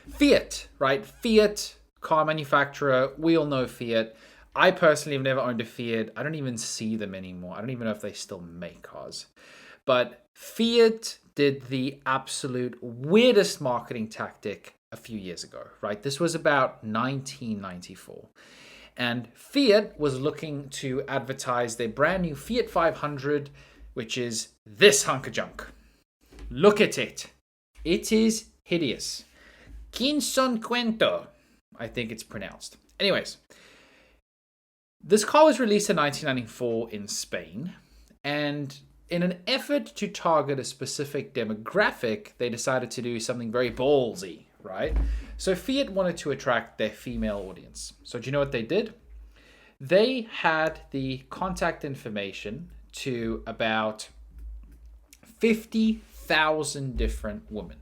Fiat, right? Fiat, car manufacturer. We all know Fiat. I personally have never owned a Fiat. I don't even see them anymore. I don't even know if they still make cars. But Fiat did the absolute weirdest marketing tactic a few years ago, right? This was about 1994. And Fiat was looking to advertise their brand new Fiat 500, which is this hunk of junk. Look at it. It is hideous. Quinconquento, I think it's pronounced. Anyways, this car was released in 1994 in Spain, and in an effort to target a specific demographic, they decided to do something very ballsy, right? So Fiat wanted to attract their female audience. So do you know what they did? They had the contact information to about 50,000 different women.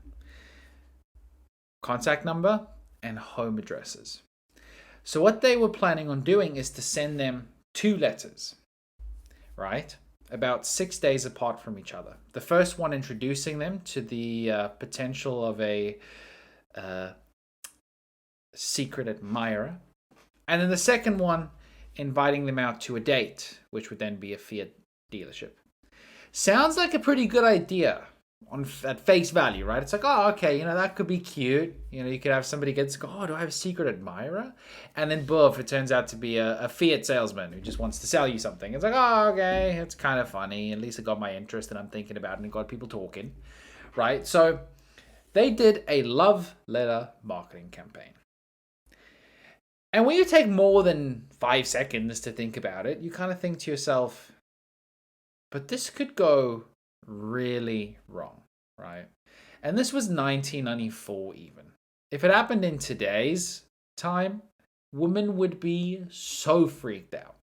Contact number and home addresses. So what they were planning on doing is to send them 2 letters, right? About 6 days apart from each other. The first one introducing them to the potential of a secret admirer. And then the second one inviting them out to a date, which would then be a Fiat dealership. Sounds like a pretty good idea at face value, right? It's like, oh, okay, that could be cute. You could have somebody get to go, oh, do I have a secret admirer? And then, boof, it turns out to be a Fiat salesman who just wants to sell you something. It's like, oh, okay, it's kind of funny. At least it got my interest and I'm thinking about it and it got people talking, right? So they did a love letter marketing campaign. And when you take more than 5 seconds to think about it, you kind of think to yourself, but this could go really wrong, right? And this was 1994 even. If it happened in today's time, women would be so freaked out.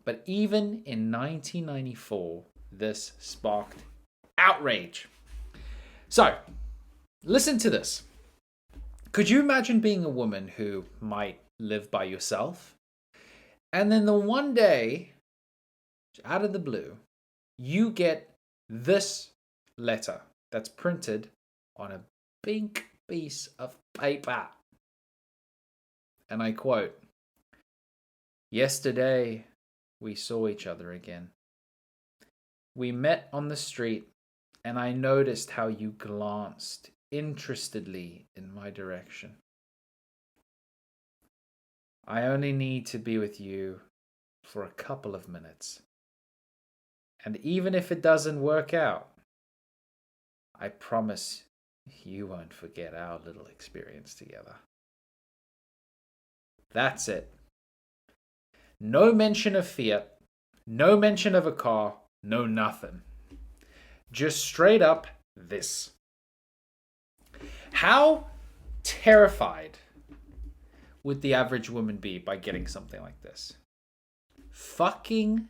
But even in 1994, this sparked outrage. So, listen to this. Could you imagine being a woman who might live by yourself? And then the one day, out of the blue, you get this letter that's printed on a pink piece of paper. And I quote, "Yesterday, we saw each other again. We met on the street, and I noticed how you glanced interestedly in my direction. I only need to be with you for a couple of minutes. And even if it doesn't work out, I promise you won't forget our little experience together." That's it. No mention of Fiat, no mention of a car, no nothing. Just straight up this. How terrified would the average woman be by getting something like this? Fucking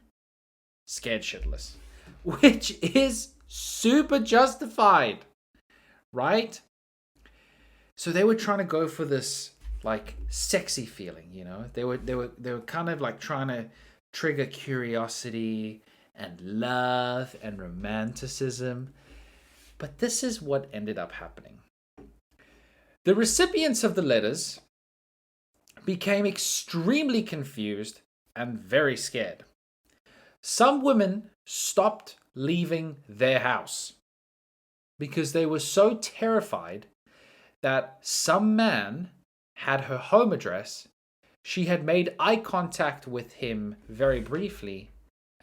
scared shitless. Which is super justified, right? So they were trying to go for this like sexy feeling, They were kind of like trying to trigger curiosity and love and romanticism. But this is what ended up happening. The recipients of the letters became extremely confused and very scared. Some women stopped leaving their house because they were so terrified that some man had her home address. She had made eye contact with him very briefly,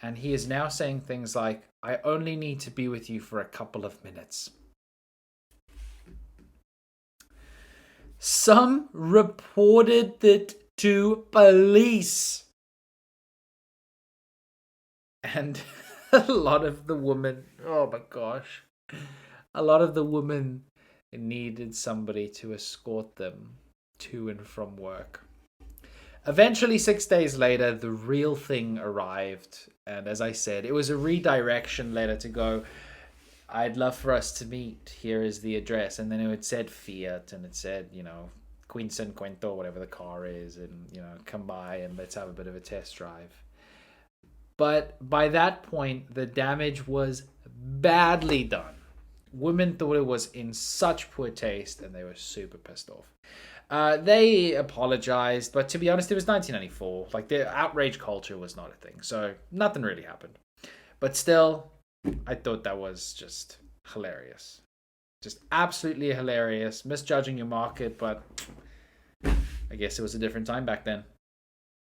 and he is now saying things like, "I only need to be with you for a couple of minutes." Some reported it to police. And a lot of the women, oh my gosh, a lot of the women needed somebody to escort them to and from work. Eventually, 6 days later, the real thing arrived. And as I said, it was a redirection letter to go, "I'd love for us to meet. Here is the address." And then it said Fiat, and it said, Quinconquento, whatever the car is, and, come by and let's have a bit of a test drive. But by that point, the damage was badly done, women thought it was in such poor taste, and they were super pissed off. They apologized, but to be honest, it was 1994. Like, the outrage culture was not a thing, so nothing really happened. But still, I thought that was just hilarious. Just absolutely hilarious. Misjudging your market, but I guess it was a different time back then.